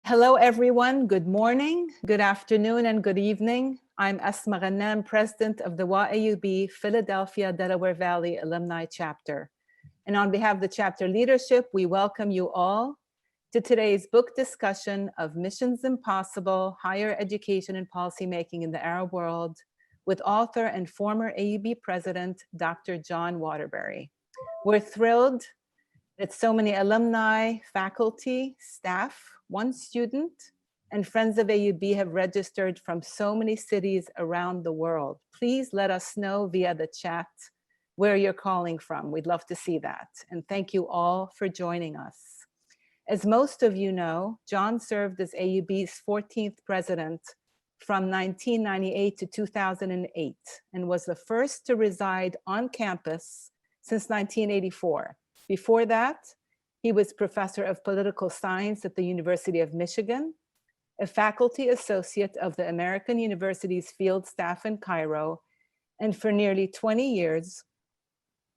Hello, everyone. Good morning, good afternoon, and good evening. I'm Asma Ghannam, President of the WAAAUB Philadelphia, Delaware Valley Alumni Chapter. And on behalf of the chapter leadership, we welcome you all to today's book discussion of Missions Impossible, Higher Education and Policymaking in the Arab World with author and former AUB President, Dr. John Waterbury. We're thrilled that so many alumni, faculty, staff, one student, and friends of AUB have registered from so many cities around the world. Please let us know via the chat where you're calling from. We'd love to see that. And thank you all for joining us. As most of you know, John served as AUB's 14th president from 1998 to 2008 and was the first to reside on campus since 1984. Before that, he was professor of political science at the University of Michigan, a faculty associate of the American University's field staff in Cairo, and for nearly 20 years,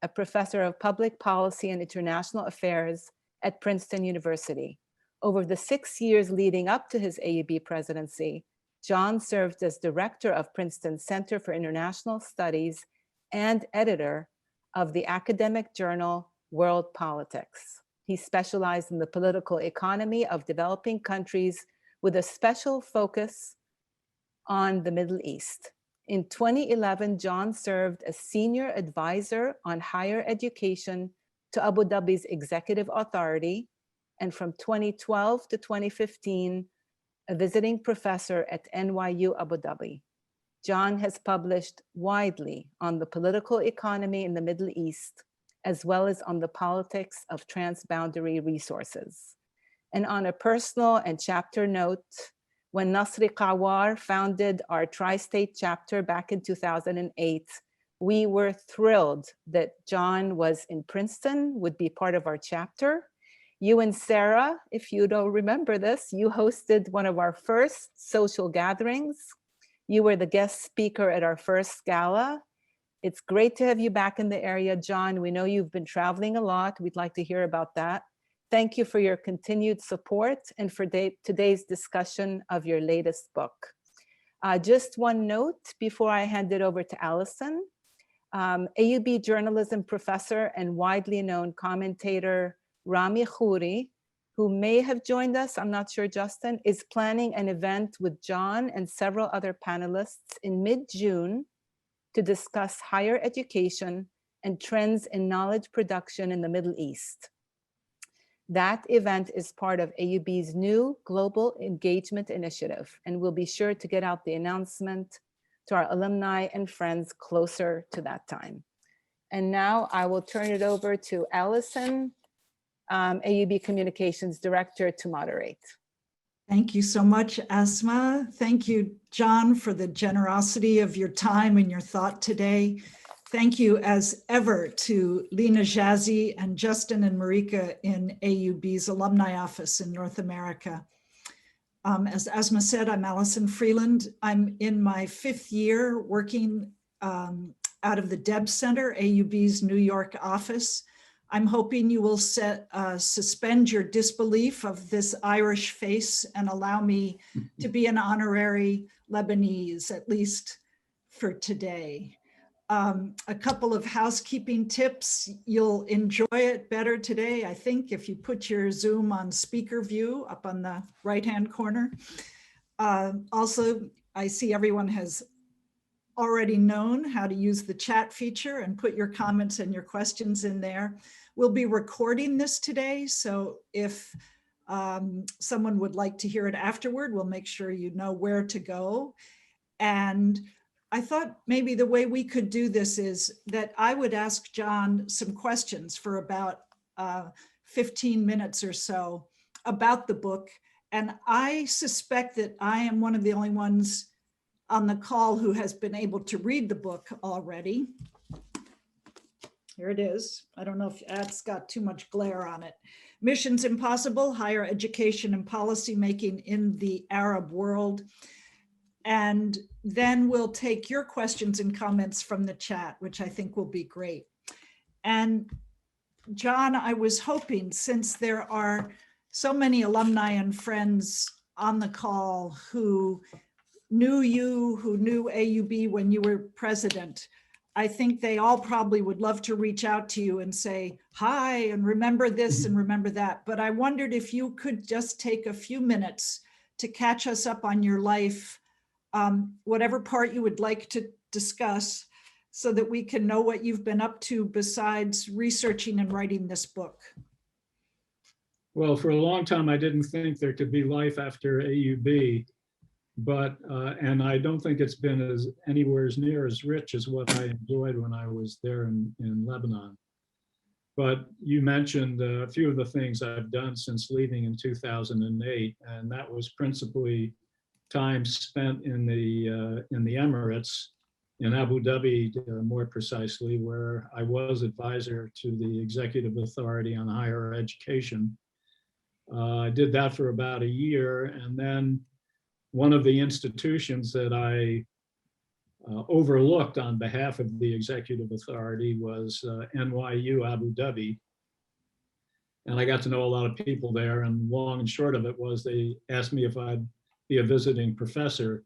a professor of public policy and international affairs at Princeton University. Over the 6 years leading up to his AUB presidency, John served as director of Princeton's Center for International Studies and editor of the academic journal World Politics. He specialized in the political economy of developing countries with a special focus on the Middle East. In 2011, John served as senior advisor on higher education to Abu Dhabi's executive authority, and from 2012 to 2015, a visiting professor at NYU Abu Dhabi. John has published widely on the political economy in the Middle East, as well as on the politics of transboundary resources. And on a personal and chapter note, when Nasri Qawar founded our tri-state chapter back in 2008, we were thrilled that John was in Princeton, would be part of our chapter. You and Sarah, if you don't remember this, you hosted one of our first social gatherings. You were the guest speaker at our first gala. It's great to have you back in the area, John. We know you've been traveling a lot. We'd like to hear about that. Thank you for your continued support and for today's discussion of your latest book. Just one note before I hand it over to Allison. AUB journalism professor and widely known commentator Rami Khouri, who may have joined us, I'm not sure, Justin, is planning an event with John and several other panelists in mid-June to discuss higher education and trends in knowledge production in the Middle East. That event is part of AUB's new Global Engagement Initiative, and we'll be sure to get out the announcement to our alumni and friends closer to that time. And now I will turn it over to Allison, AUB Communications Director, to moderate. Thank you so much, Asma. Thank you, John, for the generosity of your time and your thought today. Thank you, as ever, to Lena Jazzy and Justin and Marika in AUB's alumni office in North America. As Asma said, I'm Allison Freeland. I'm in my 5th year working out of the Debs Center, AUB's New York office. I'm hoping you will suspend your disbelief of this Irish face and allow me to be an honorary Lebanese, at least for today. A couple of housekeeping tips. You'll enjoy it better today, I think, if you put your Zoom on speaker view up on the right-hand corner. Also, I see everyone has already known how to use the chat feature and put your comments and your questions in there. We'll be recording this today, so if someone would like to hear it afterward, we'll make sure you know where to go. And I thought maybe the way we could do this is that I would ask John some questions for about 15 minutes or so about the book. And I suspect that I am one of the only ones on the call who has been able to read the book already. Here it is. I don't know if that's got too much glare on it. Missions Impossible, Higher Education and Policymaking in the Arab World. And then we'll take your questions and comments from the chat, which I think will be great. And John, I was hoping, since there are so many alumni and friends on the call who knew you, who knew AUB when you were president, I think they all probably would love to reach out to you and say, hi, and remember this and remember that. But I wondered if you could just take a few minutes to catch us up on your life, whatever part you would like to discuss, so that we can know what you've been up to besides researching and writing this book. Well, for a long time, I didn't think there could be life after AUB, but, and I don't think it's been as anywhere near as rich as what I enjoyed when I was there in Lebanon. But you mentioned a few of the things I've done since leaving in 2008, and that was principally time spent in the Emirates, in Abu Dhabi, more precisely, where I was advisor to the Executive Authority on Higher Education. I did that for about a year, and then one of the institutions that I overlooked on behalf of the Executive Authority was NYU Abu Dhabi. And I got to know a lot of people there, and long and short of it was they asked me if I'd be a visiting professor.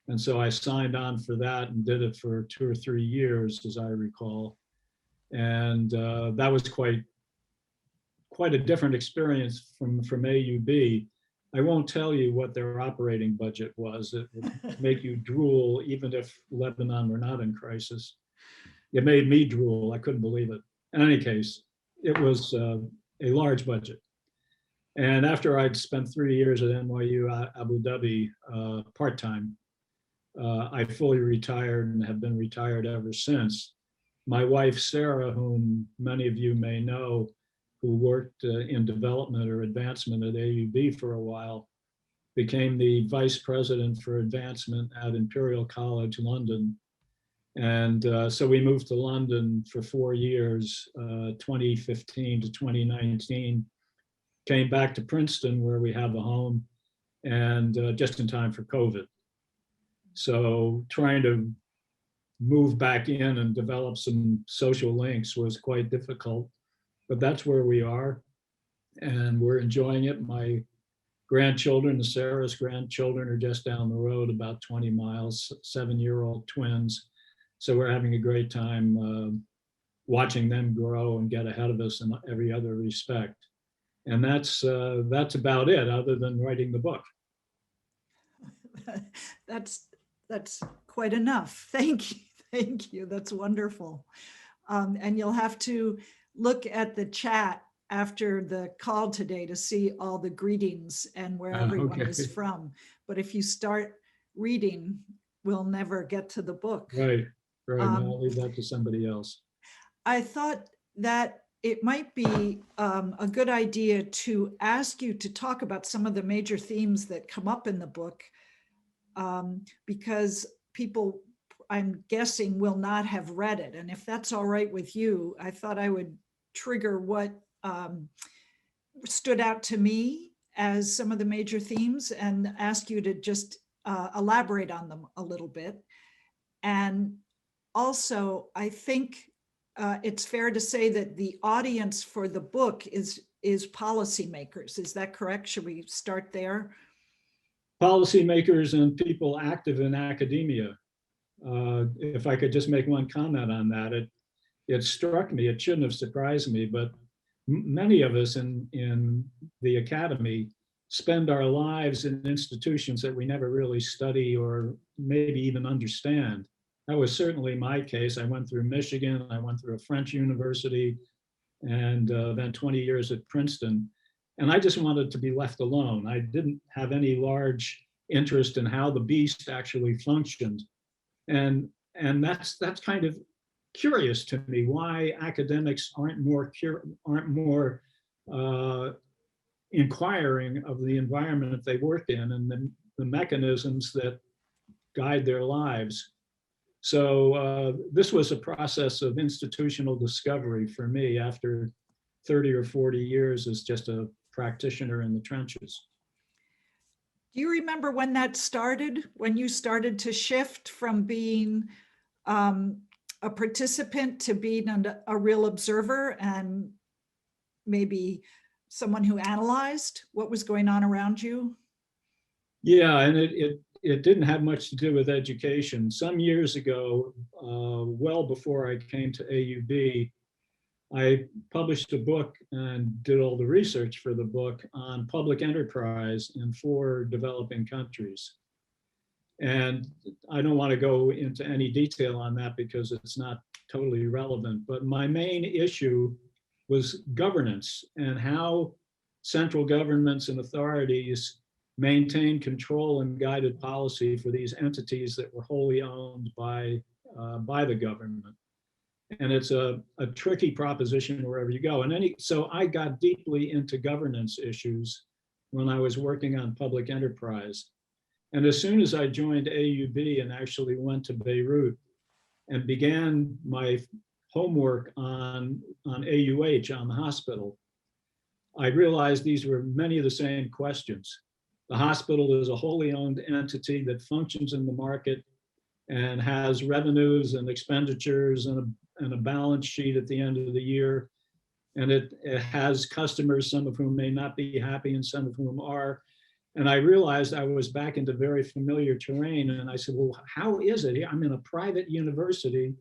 And so I signed on for that and did it for 2 or 3 years, as I recall. And that was quite a different experience from AUB. I won't tell you what their operating budget was. It would make you drool, even if Lebanon were not in crisis. It made me drool. I couldn't believe it. In any case, it was a large budget. And after I'd spent 3 years at NYU Abu Dhabi part-time, I fully retired and have been retired ever since. My wife, Sarah, whom many of you may know, who worked in development or advancement at AUB for a while, became the vice president for advancement at Imperial College London. And so we moved to London for 4 years, 2015 to 2019, came back to Princeton where we have a home, and just in time for COVID. So trying to move back in and develop some social links was quite difficult, but that's where we are, and we're enjoying it. My grandchildren, Sarah's grandchildren, are just down the road about 20 miles, 7-year-old twins. So we're having a great time watching them grow and get ahead of us in every other respect. And that's about it, other than writing the book. That's quite enough. Thank you. Thank you. That's wonderful. And you'll have to look at the chat after the call today to see all the greetings and where everyone is from. But if you start reading, we'll never get to the book. Right. I'll leave that to somebody else. I thought that it might be a good idea to ask you to talk about some of the major themes that come up in the book, because people, I'm guessing, will not have read it. And if that's all right with you, I thought I would trigger what stood out to me as some of the major themes and ask you to just elaborate on them a little bit. And also, I think it's fair to say that the audience for the book is policymakers. Is that correct? Should we start there? Policymakers and people active in academia. If I could just make one comment on that, it struck me, it shouldn't have surprised me, but many of us in the academy spend our lives in institutions that we never really study or maybe even understand. That was certainly my case. I went through Michigan, I went through a French university, and then 20 years at Princeton. And I just wanted to be left alone. I didn't have any large interest in how the beast actually functioned. And that's kind of curious to me, why academics aren't more inquiring of the environment they work in and the mechanisms that guide their lives. So this was a process of institutional discovery for me after 30 or 40 years as just a practitioner in the trenches. Do you remember when that started, when you started to shift from being a participant to being a real observer and maybe someone who analyzed what was going on around you? Yeah, and it didn't have much to do with education. Some years ago, well before I came to AUB, I published a book and did all the research for the book on public enterprise in 4 developing countries. And I don't want to go into any detail on that because it's not totally relevant, but my main issue was governance and how central governments and authorities maintain control and guided policy for these entities that were wholly owned by the government. And it's a tricky proposition wherever you go. So I got deeply into governance issues when I was working on public enterprise. And as soon as I joined AUB and actually went to Beirut and began my homework on AUH, on the hospital, I realized these were many of the same questions. The hospital is a wholly owned entity that functions in the market and has revenues and expenditures and a balance sheet at the end of the year. And it has customers, some of whom may not be happy and some of whom are. And I realized I was back into very familiar terrain. And I said, well, how is it? I'm in a private university,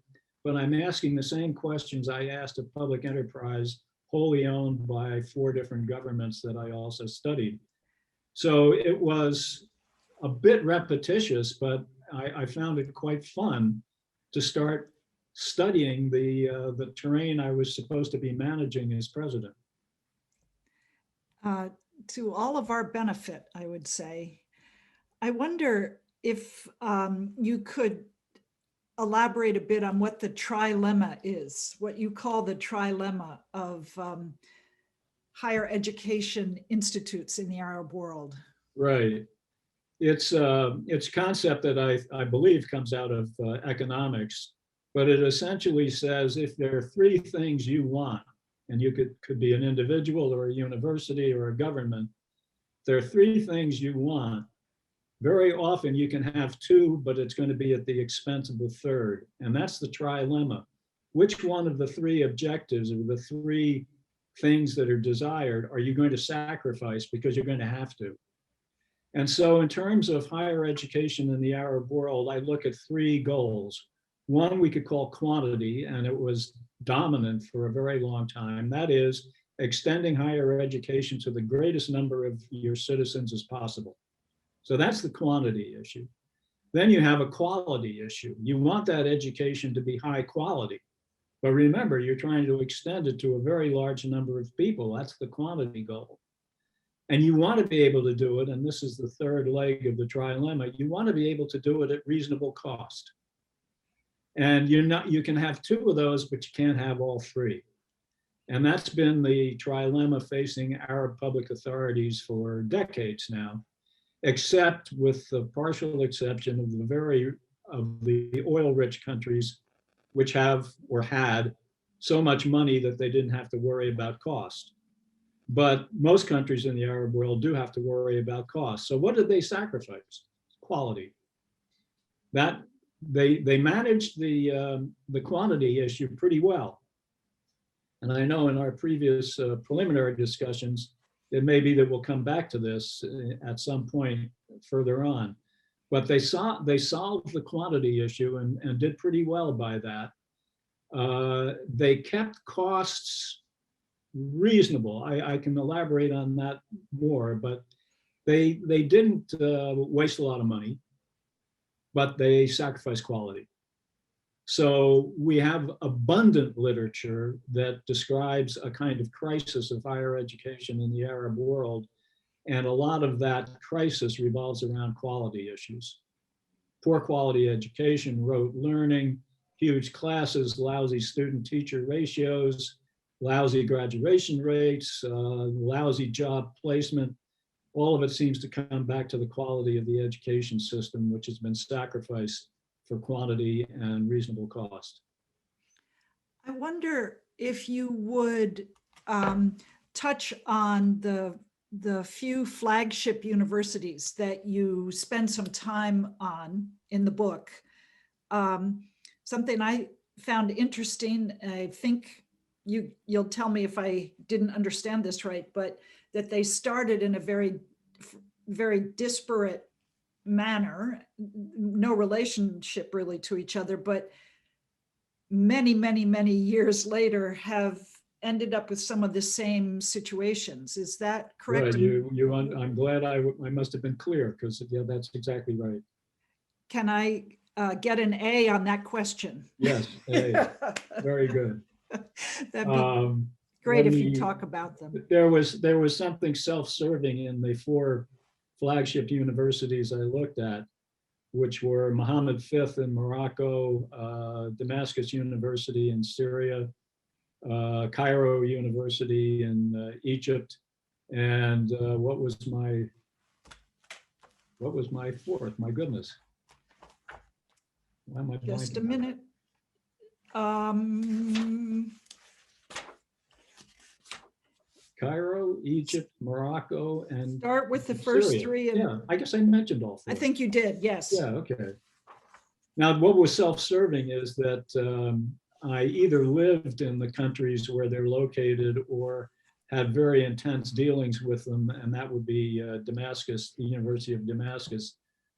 but I'm asking the same questions I asked of public enterprise, wholly owned by 4 different governments that I also studied. So it was a bit repetitious, but I found it quite fun to start studying the terrain I was supposed to be managing as president. To all of our benefit, I would say. I wonder if you could elaborate a bit on what the trilemma is, what you call the trilemma of higher education institutes in the Arab world. Right. It's a concept that I believe comes out of economics, but it essentially says if there are 3 things you want, and you could be an individual or a university or a government, there are 3 things you want. Very often you can have 2, but it's going to be at the expense of the 3rd. And that's the trilemma. Which one of the 3 objectives or the 3 things that are desired are you going to sacrifice because you're going to have to? And so in terms of higher education in the Arab world, I look at 3 goals. One we could call quantity, and it was dominant for a very long time. That is extending higher education to the greatest number of your citizens as possible. So that's the quantity issue. Then you have a quality issue. You want that education to be high quality. But remember, you're trying to extend it to a very large number of people. That's the quantity goal. And you want to be able to do it, and this is the 3rd leg of the trilemma, you want to be able to do it at reasonable cost. And you can have 2 of those, but you can't have all 3. And that's been the trilemma facing Arab public authorities for decades now, except with the partial exception of the oil-rich countries, which have or had so much money that they didn't have to worry about cost. But most countries in the Arab world do have to worry about cost. So what did they sacrifice? Quality. That they managed the quantity issue pretty well. And I know in our previous preliminary discussions, it may be that we'll come back to this at some point further on. But they solved the quantity issue and did pretty well by that. They kept costs reasonable. I can elaborate on that more, but they didn't waste a lot of money, but they sacrificed quality. So we have abundant literature that describes a kind of crisis of higher education in the Arab world. And a lot of that crisis revolves around quality issues. Poor quality education, rote learning, huge classes, lousy student-teacher ratios, lousy graduation rates, lousy job placement. All of it seems to come back to the quality of the education system, which has been sacrificed for quantity and reasonable cost. I wonder if you would touch on the few flagship universities that you spend some time on in the book. Something I found interesting, I think you'll tell me if I didn't understand this right, but that they started in a very, very disparate manner, no relationship really to each other, but many, many, many years later have ended up with some of the same situations. Is that correct? Right, I'm glad I must have been clear, because yeah, that's exactly right. Can I get an A on that question? Yes, A, very good. That'd be great if you talk about them. There was something self-serving in the 4 flagship universities I looked at, which were Mohammed V in Morocco, Damascus University in Syria, Cairo University in Egypt, and what was my 4th? My goodness. Why am I Just a blanking? minute. Cairo, Egypt, Morocco, and Start with the first Syria. 3. And Yeah, I guess I mentioned all 4. I think you did, yes. Yeah, okay. Now, what was self-serving is that I either lived in the countries where they're located or had very intense dealings with them, and that would be Damascus, the University of Damascus,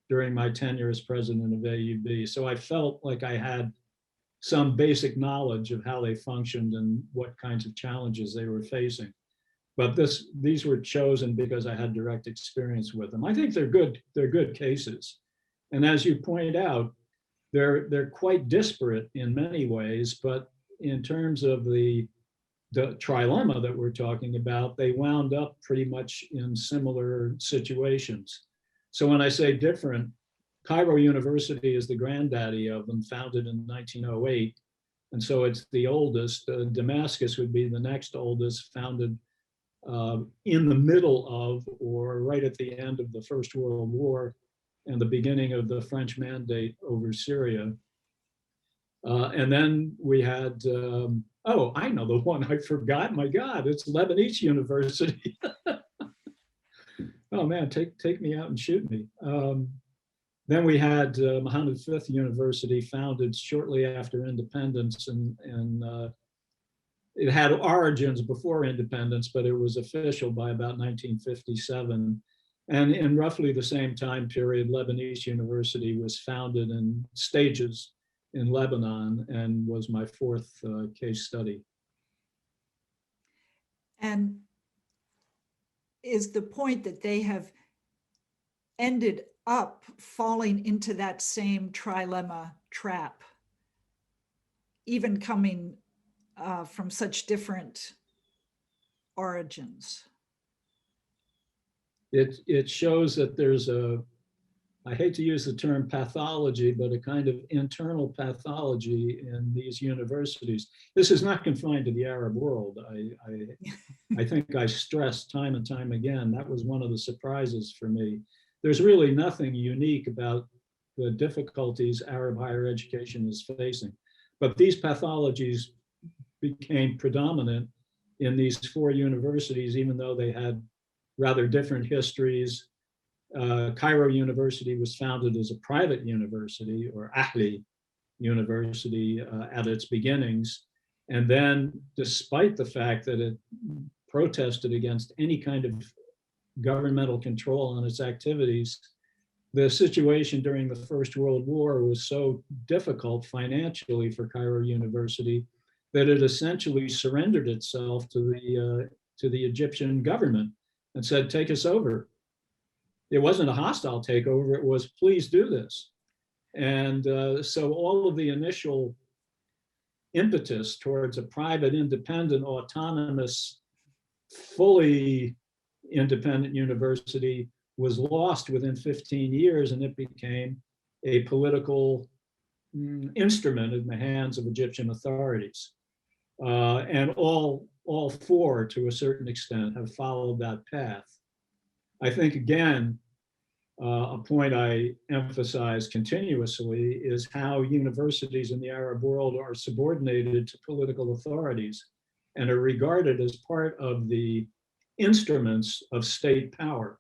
during my tenure as president of AUB. So I felt like I had some basic knowledge of how they functioned and what kinds of challenges they were facing. But these were chosen because I had direct experience with them. I think they're good cases. And as you point out, they're quite disparate in many ways, but in terms of the trilemma that we're talking about, they wound up pretty much in similar situations. So when I say different, Cairo University is the granddaddy of them, founded in 1908. And so it's the oldest. Damascus would be the next oldest, founded in the middle of or right at the end of the First World War and the beginning of the French mandate over Syria. And then we had, oh, I know the one I forgot. My God, it's Lebanese University. Oh man, take me out and shoot me. Then we had Mohammed V University, founded shortly after independence, and it had origins before independence, but it was official by about 1957. And in roughly the same time period, Lebanese University was founded in stages in Lebanon and was my 4th case study. And is the point that they have ended up falling into that same trilemma trap, even coming from such different origins? It shows that there's I hate to use the term pathology, but a kind of internal pathology in these universities. This is not confined to the Arab world. I think I stressed time and time again, that was one of the surprises for me. There's really nothing unique about the difficulties Arab higher education is facing. But these pathologies became predominant in these 4 universities, even though they had rather different histories. Cairo University was founded as a private university, or Ahli University, at its beginnings. And then, despite the fact that it protested against any kind of governmental control on its activities, the situation during the First World War was so difficult financially for Cairo University that it essentially surrendered itself to the Egyptian government and said, take us over. It wasn't a hostile takeover, it was, please do this. And so all of the initial impetus towards a private, independent, autonomous, fully independent university was lost within 15 years, and it became a political instrument in the hands of Egyptian authorities. And all 4, to a certain extent, have followed that path. I think, again, a point I emphasize continuously is how universities in the Arab world are subordinated to political authorities and are regarded as part of the instruments of state power,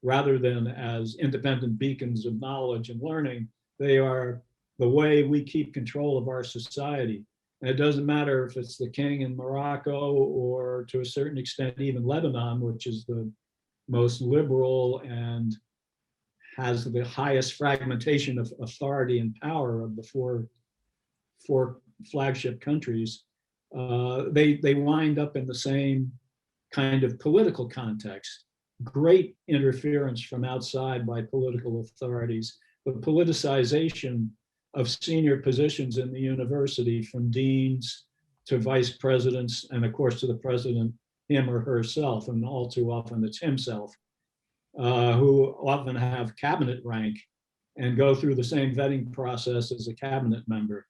rather than as independent beacons of knowledge and learning. They are the way we keep control of our society. And it doesn't matter if it's the king in Morocco or, to a certain extent, even Lebanon, which is the most liberal and has the highest fragmentation of authority and power of the four flagship countries, they wind up in the same kind of political context. Great interference from outside by political authorities, the politicization of senior positions in the university, from deans to vice presidents, and of course to the president, him or herself, and all too often it's himself, who often have cabinet rank and go through the same vetting process as a cabinet member.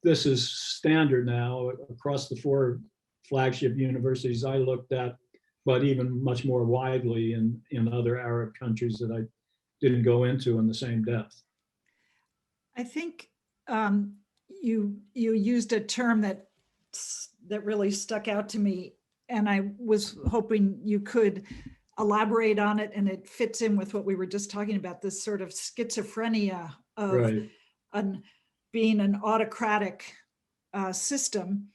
This is standard now across the four flagship universities I looked at, but even much more widely in other Arab countries that I didn't go into in the same depth. I think you used a term that really stuck out to me, and I was hoping you could elaborate on it, and it fits in with what we were just talking about, this sort of schizophrenia of Right. Being an autocratic system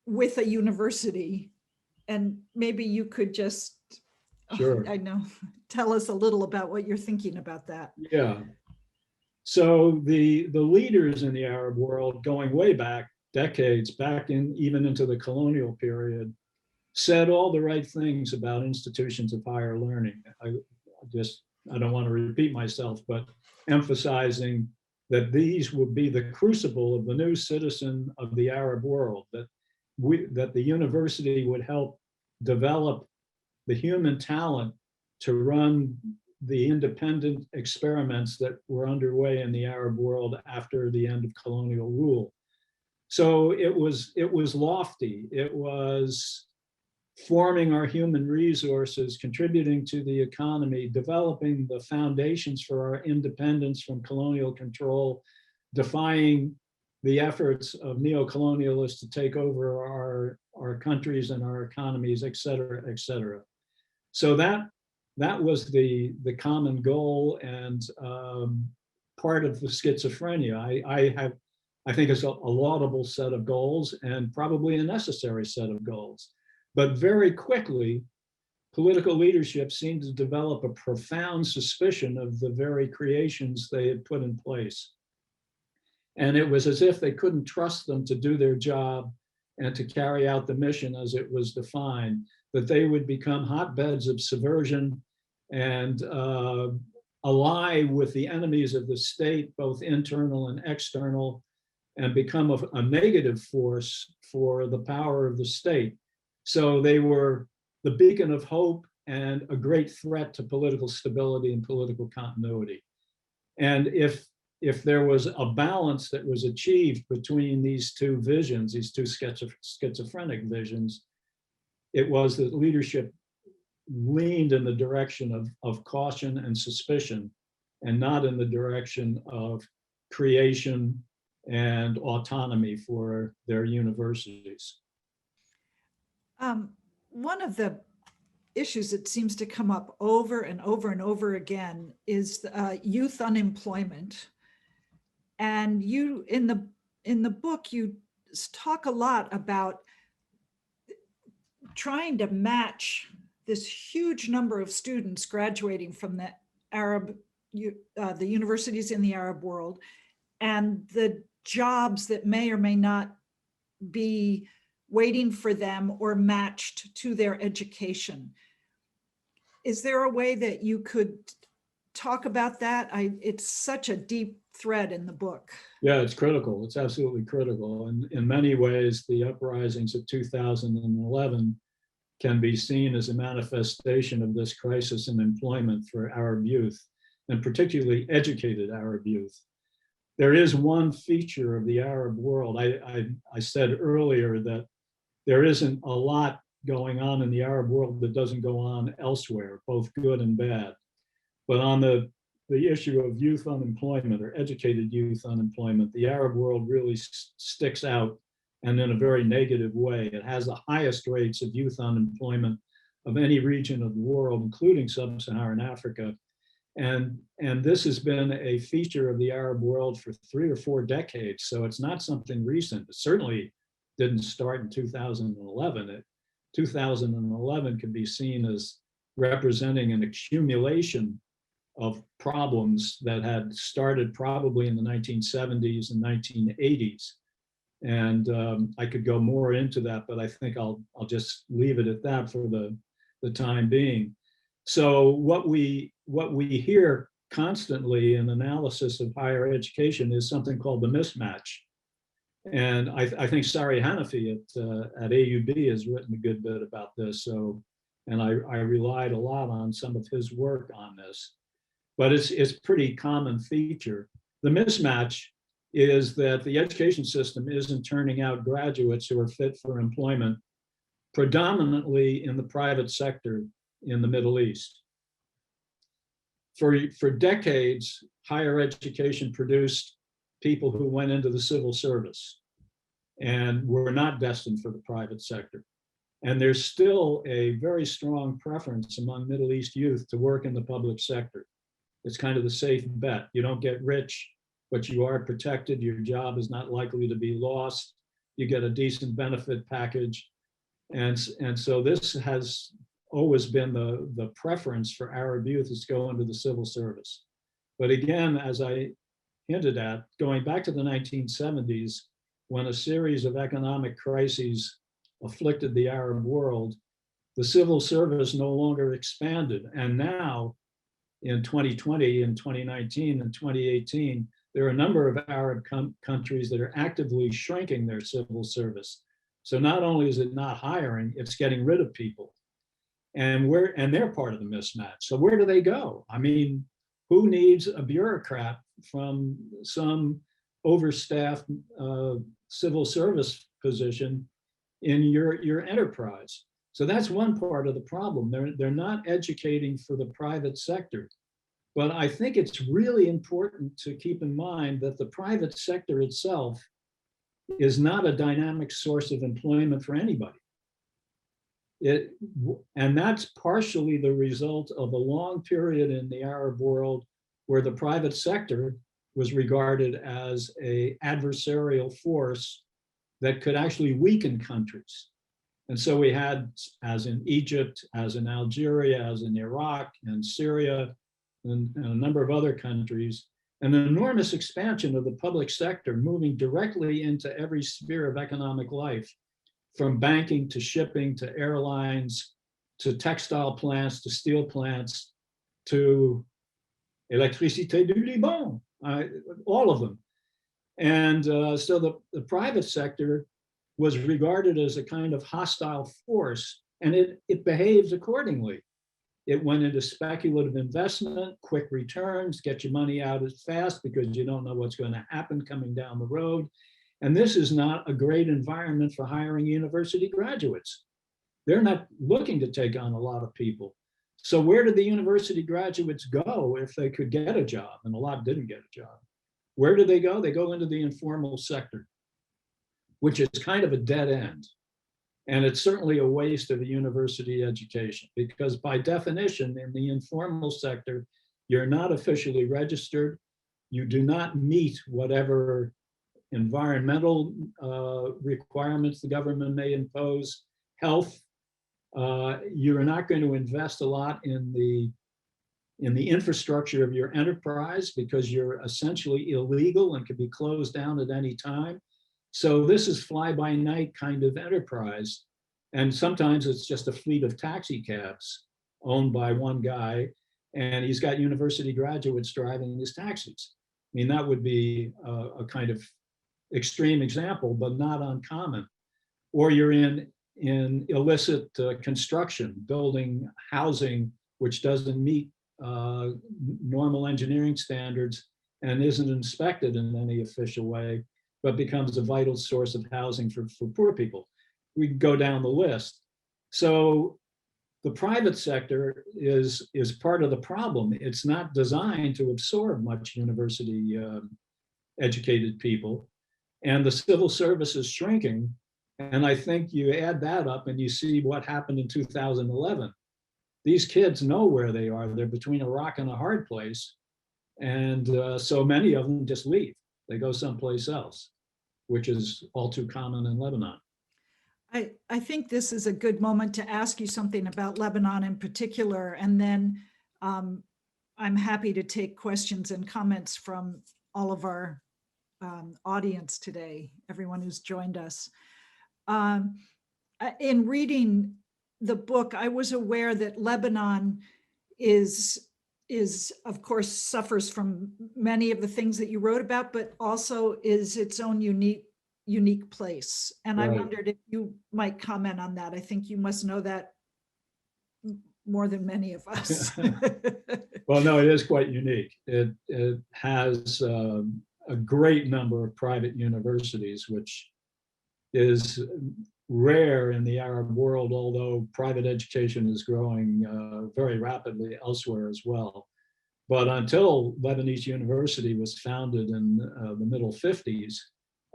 with a university. And maybe you could just, Sure. I know, tell us a little about what you're thinking about that. Yeah. So the leaders in the Arab world, going way back, decades, back in even into the colonial period, said all the right things about institutions of higher learning. I don't want to repeat myself, but emphasizing that these would be the crucible of the new citizen of the Arab world, that the university would help develop the human talent to run the independent experiments that were underway in the Arab world after the end of colonial rule. So it was lofty. It was forming our human resources, contributing to the economy, developing the foundations for our independence from colonial control, defying the efforts of neo-colonialists to take over our countries and our economies, et cetera, et cetera. So that was the common goal, and part of the schizophrenia. I think it's a laudable set of goals and probably a necessary set of goals. But very quickly, political leadership seemed to develop a profound suspicion of the very creations they had put in place. And it was as if they couldn't trust them to do their job and to carry out the mission as it was defined, that they would become hotbeds of subversion and ally with the enemies of the state, both internal and external, and become a negative force for the power of the state. So they were the beacon of hope and a great threat to political stability and political continuity. And if there was a balance that was achieved between these two visions, these two schizophrenic visions, it was that leadership leaned in the direction of caution and suspicion, and not in the direction of creation and autonomy for their universities. One of the issues that seems to come up over and over and over again is youth unemployment. And you, in the book, you talk a lot about trying to match this huge number of students graduating from the universities in the Arab world and the jobs that may or may not be waiting for them or matched to their education. Is there a way that you could talk about that? It's such a deep thread in the book. Yeah, it's critical. It's absolutely critical. And in many ways, the uprisings of 2011 can be seen as a manifestation of this crisis in employment for Arab youth, and particularly educated Arab youth. There is one feature of the Arab world. I said earlier that there isn't a lot going on in the Arab world that doesn't go on elsewhere, both good and bad. But on the issue of youth unemployment or educated youth unemployment, the Arab world really sticks out, and in a very negative way. It has the highest rates of youth unemployment of any region of the world, including sub-Saharan Africa. And this has been a feature of the Arab world for 3 or 4 decades. So it's not something recent. It certainly didn't start in 2011. 2011 can be seen as representing an accumulation of problems that had started probably in the 1970s and 1980s. And I could go more into that, but I think I'll just leave it at that for the time being. So what we hear constantly in analysis of higher education is something called the mismatch. And I think Sari Hanafi at AUB has written a good bit about this. So, and I relied a lot on some of his work on this, but it's pretty common feature. The mismatch is that the education system isn't turning out graduates who are fit for employment, predominantly in the private sector in the Middle East. For decades, higher education produced people who went into the civil service and were not destined for the private sector. And there's still a very strong preference among Middle East youth to work in the public sector. It's kind of the safe bet. You don't get rich, but you are protected. Your job is not likely to be lost. You get a decent benefit package. And so this has always been the preference for Arab youth, is to go into the civil service. But again, as I hinted at, going back to the 1970s, when a series of economic crises afflicted the Arab world, the civil service no longer expanded. And now in 2020, in 2019, and 2018, there are a number of Arab countries that are actively shrinking their civil service. So not only is it not hiring, it's getting rid of people. And they're part of the mismatch. So where do they go? I mean, who needs a bureaucrat from some overstaffed civil service position in your enterprise? So that's one part of the problem. They're not educating for the private sector. But I think it's really important to keep in mind that the private sector itself is not a dynamic source of employment for anybody. And that's partially the result of a long period in the Arab world where the private sector was regarded as an adversarial force that could actually weaken countries. And so we had, as in Egypt, as in Algeria, as in Iraq and Syria, and a number of other countries, an enormous expansion of the public sector moving directly into every sphere of economic life, from banking to shipping to airlines to textile plants to steel plants to Électricité du Liban, all of them. And so the private sector was regarded as a kind of hostile force, and it behaves accordingly. It went into speculative investment, quick returns, get your money out as fast because you don't know what's going to happen coming down the road. And this is not a great environment for hiring university graduates. They're not looking to take on a lot of people. So where did the university graduates go if they could get a job? And a lot didn't get a job. Where do they go? They go into the informal sector, which is kind of a dead end. And it's certainly a waste of a university education because by definition, in the informal sector, you're not officially registered. You do not meet whatever environmental requirements the government may impose, health. You're not going to invest a lot in the infrastructure of your enterprise because you're essentially illegal and can be closed down at any time. So this is fly-by-night kind of enterprise. And sometimes it's just a fleet of taxi cabs owned by one guy, and he's got university graduates driving his taxis. I mean, that would be a kind of extreme example, but not uncommon. Or you're in illicit construction, building housing, which doesn't meet normal engineering standards and isn't inspected in any official way, but becomes a vital source of housing for poor people. We can go down the list. So the private sector is part of the problem. It's not designed to absorb much university educated people. And the civil service is shrinking. And I think you add that up and you see what happened in 2011. These kids know where they are. They're between a rock and a hard place. And so many of them just leave. They go someplace else, which is all too common in Lebanon. I think this is a good moment to ask you something about Lebanon in particular. And then I'm happy to take questions and comments from all of our audience today, everyone who's joined us. In reading the book, I was aware that Lebanon is of course suffers from many of the things that you wrote about, but also is its own unique place. And I Right. wondered if you might comment on that. I think you must know that more than many of us. Well, no, it is quite unique. It has a great number of private universities, which is rare in the Arab world, although private education is growing very rapidly elsewhere as well. But until Lebanese University was founded in the middle 50s,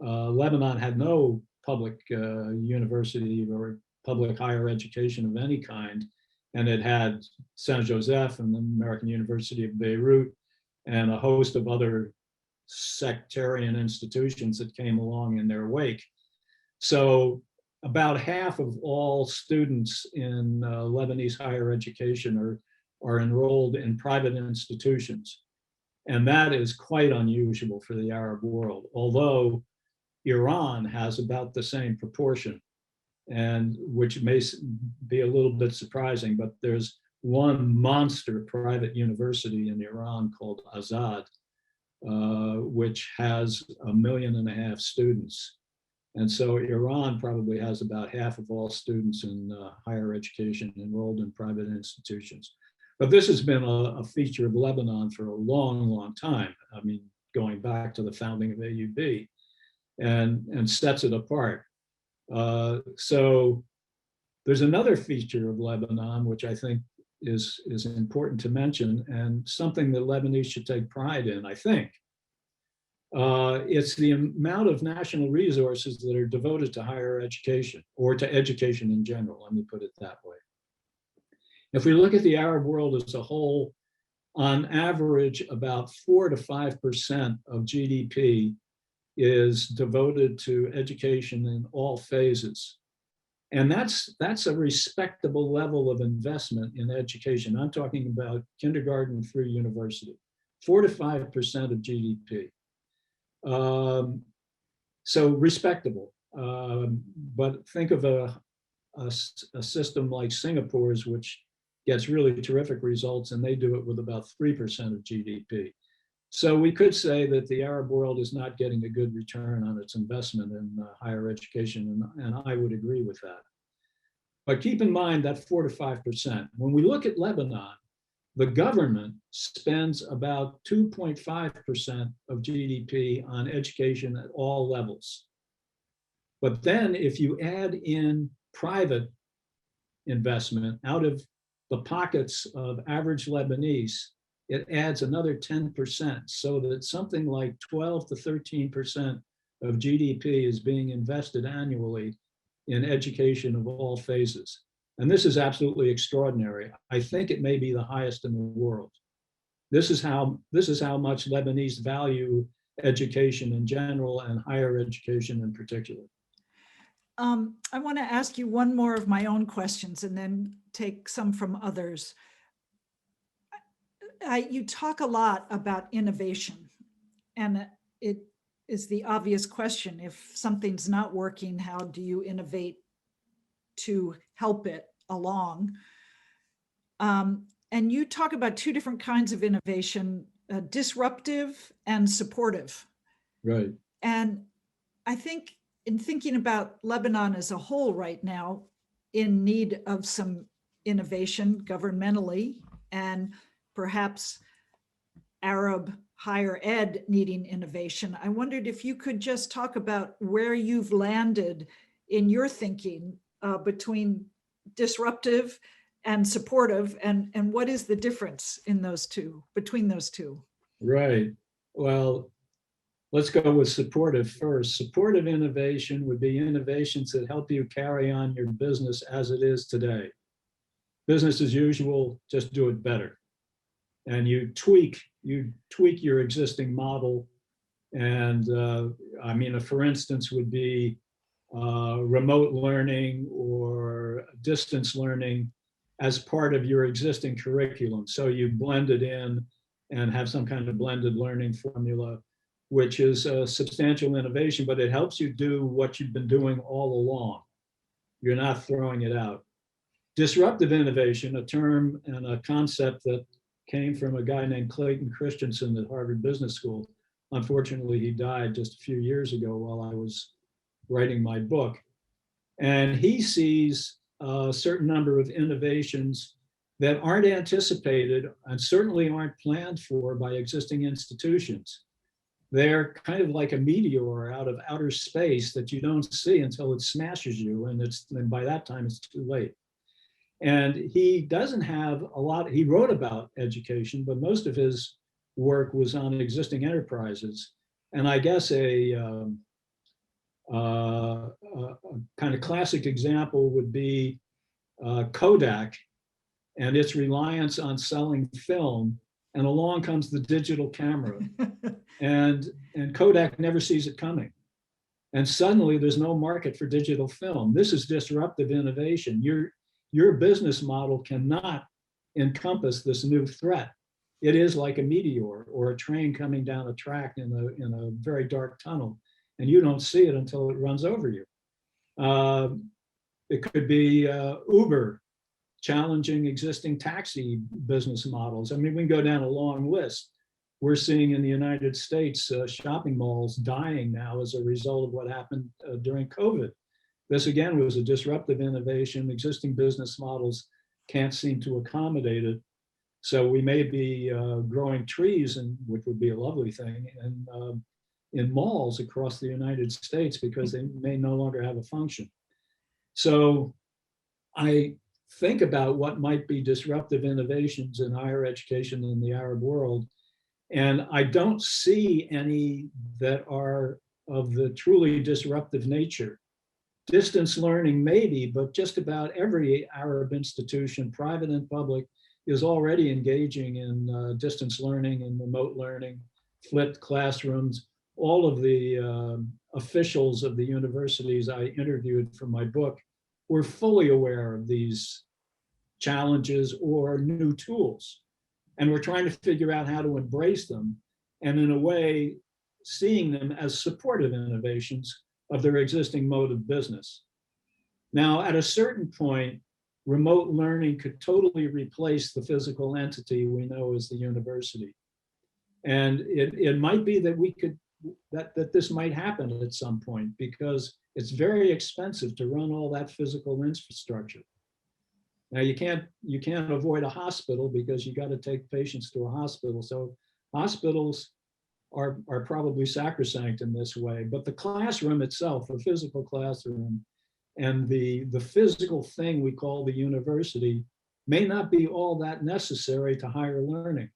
Lebanon had no public university or public higher education of any kind. And it had Saint Joseph and the American University of Beirut and a host of other sectarian institutions that came along in their wake. So about half of all students in Lebanese higher education are enrolled in private institutions. And that is quite unusual for the Arab world, although Iran has about the same proportion, and which may be a little bit surprising, but there's one monster private university in Iran called Azad, which has 1.5 million students. And so Iran probably has about half of all students in higher education enrolled in private institutions. But this has been a feature of Lebanon for a long, long time. I mean, going back to the founding of AUB, and sets it apart. So there's another feature of Lebanon, which I think is important to mention, and something that Lebanese should take pride in, I think. It's the amount of national resources that are devoted to higher education, or to education in general, let me put it that way. If we look at the Arab world as a whole, on average, about 4 to 5% of GDP is devoted to education in all phases. And that's a respectable level of investment in education. I'm talking about kindergarten through university, 4 to 5% of GDP. So respectable. But think of a system like Singapore's, which gets really terrific results, and they do it with about 3% of GDP. So we could say that the Arab world is not getting a good return on its investment in higher education, and I would agree with that. But keep in mind that 4 to 5%. When we look at Lebanon, the government spends about 2.5% of GDP on education at all levels. But then if you add in private investment out of the pockets of average Lebanese, it adds another 10%, so that something like 12 to 13% of GDP is being invested annually in education of all phases. And this is absolutely extraordinary. I think it may be the highest in the world. This is how much Lebanese value education in general and higher education in particular. I want to ask you one more of my own questions and then take some from others. You talk a lot about innovation, and it is the obvious question. If something's not working, how do you innovate to help it along? And you talk about two different kinds of innovation, disruptive and supportive. Right. And I think in thinking about Lebanon as a whole right now, in need of some innovation governmentally, and perhaps Arab higher ed needing innovation, I wondered if you could just talk about where you've landed in your thinking between disruptive and supportive, and what is the difference in those two, between those two? Right. Well, let's go with supportive first. Supportive innovation would be innovations that help you carry on your business as it is today. Business as usual, just do it better. And you tweak your existing model. And I mean, for instance, would be remote learning or distance learning as part of your existing curriculum. So you blend it in and have some kind of blended learning formula, which is a substantial innovation, but it helps you do what you've been doing all along. You're not throwing it out. Disruptive innovation, a term and a concept that came from a guy named Clayton Christensen at Harvard Business School. Unfortunately, he died just a few years ago while I was writing my book. And he sees a certain number of innovations that aren't anticipated and certainly aren't planned for by existing institutions. They're kind of like a meteor out of outer space that you don't see until it smashes you, and by that time it's too late. And he doesn't have a lot, he wrote about education, but most of his work was on existing enterprises. And I guess a kind of classic example would be Kodak and its reliance on selling film. And along comes the digital camera. and Kodak never sees it coming. And suddenly there's no market for digital film. This is disruptive innovation. Your business model cannot encompass this new threat. It is like a meteor or a train coming down a track in a very dark tunnel, and you don't see it until it runs over you. It could be Uber challenging existing taxi business models. I mean, we can go down a long list. We're seeing in the United States shopping malls dying now as a result of what happened during COVID. This again was a disruptive innovation. Existing business models can't seem to accommodate it. So we may be growing trees, which would be a lovely thing, and in malls across the United States because they may no longer have a function. So I think about what might be disruptive innovations in higher education in the Arab world, and I don't see any that are of the truly disruptive nature. Distance learning maybe, but just about every Arab institution, private and public, is already engaging in distance learning and remote learning, flipped classrooms. All of the officials of the universities I interviewed for my book were fully aware of these challenges or new tools. And we're trying to figure out how to embrace them, and in a way, seeing them as supportive innovations of their existing mode of business. Now, at a certain point, remote learning could totally replace the physical entity we know as the university. And it might be that we could, that this might happen at some point, because it's very expensive to run all that physical infrastructure. Now you can't avoid a hospital because you got to take patients to a hospital. So hospitals are probably sacrosanct in this way, but the classroom itself, the physical classroom, and the physical thing we call the university may not be all that necessary to higher learning.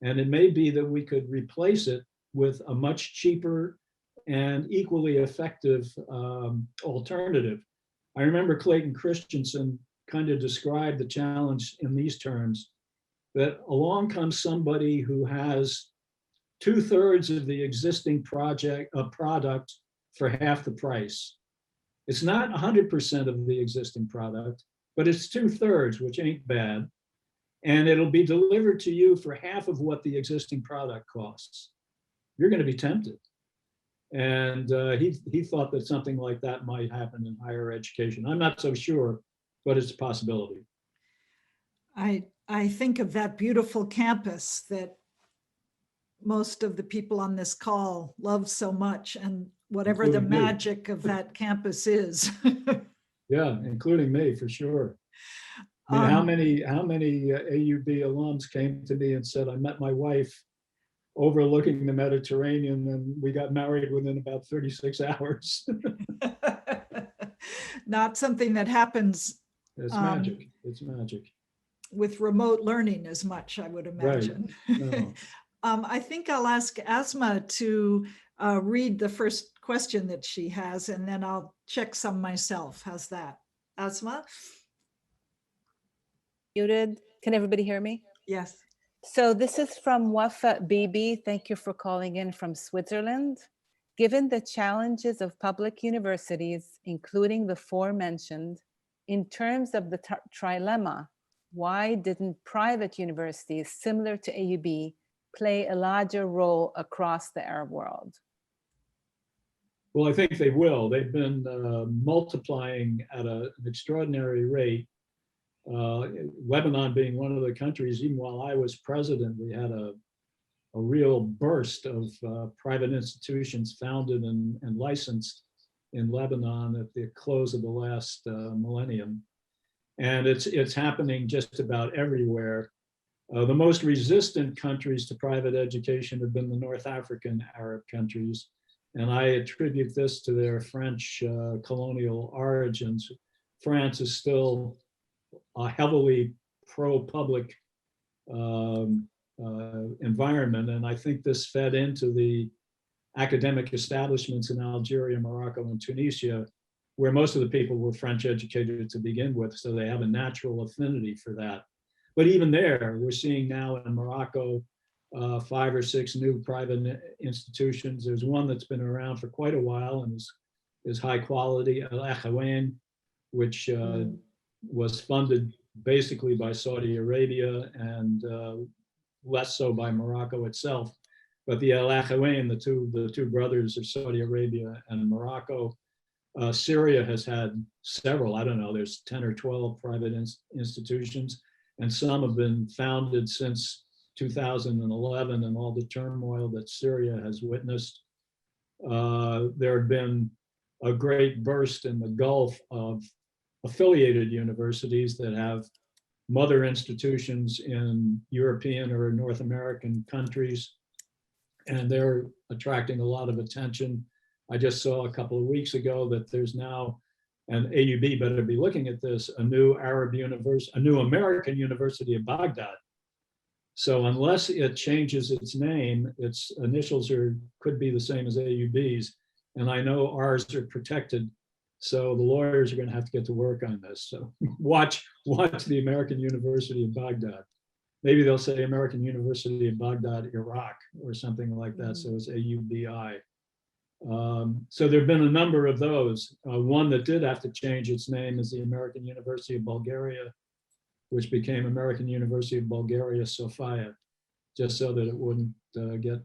And it may be that we could replace it with a much cheaper and equally effective alternative. I remember Clayton Christensen kind of described the challenge in these terms, that along comes somebody who has 2/3 of the existing product for half the price. It's not 100% of the existing product, but it's 2/3, which ain't bad. And it'll be delivered to you for half of what the existing product costs. You're going to be tempted. And he thought that something like that might happen in higher education. I'm not so sure, but it's a possibility. I think of that beautiful campus that most of the people on this call love so much, and whatever the magic of that campus is. Yeah, including me, for sure. I mean, how many AUB alums came to me and said, I met my wife overlooking the Mediterranean and we got married within about 36 hours. Not something that happens. It's magic. It's magic. With remote learning as much, I would imagine. Right. No. I think I'll ask Asma to read the first question that she has, and then I'll check some myself. How's that? Asma? Muted. Can everybody hear me? Yes. So this is from Wafa Bibi. Thank you for calling in from Switzerland. Given the challenges of public universities, including the forementioned, in terms of the trilemma, why didn't private universities similar to AUB play a larger role across the Arab world? Well, I think they will. They've been multiplying at an extraordinary rate. Lebanon being one of the countries, even while I was president, we had a real burst of private institutions founded and licensed in Lebanon at the close of the last millennium. And it's happening just about everywhere. The most resistant countries to private education have been the North African Arab countries. And I attribute this to their French colonial origins. France is still a heavily pro-public environment. And I think this fed into the academic establishments in Algeria, Morocco, and Tunisia, where most of the people were French educated to begin with. So they have a natural affinity for that. But even there, we're seeing now in Morocco, 5 or 6 new private institutions. There's one that's been around for quite a while and is high quality, Al-Akhawain, which was funded basically by Saudi Arabia and less so by Morocco itself. But the Al-Akhawain, the two brothers of Saudi Arabia and Morocco. Syria has had several, I don't know, there's 10 or 12 private institutions, and some have been founded since 2011 and all the turmoil that Syria has witnessed. There have been a great burst in the Gulf of affiliated universities that have mother institutions in European or North American countries, and they're attracting a lot of attention. I just saw a couple of weeks ago that there's now, and AUB better be looking at this, a new American University of Baghdad. So unless it changes its name, its initials could be the same as AUB's, and I know ours are protected. So the lawyers are going to have to get to work on this. So watch the American University of Baghdad. Maybe they'll say American University of Baghdad, Iraq, or something like that. So it's AUBI. So there have been a number of those. One that did have to change its name is the American University of Bulgaria, which became American University of Bulgaria, Sofia, just so that it wouldn't get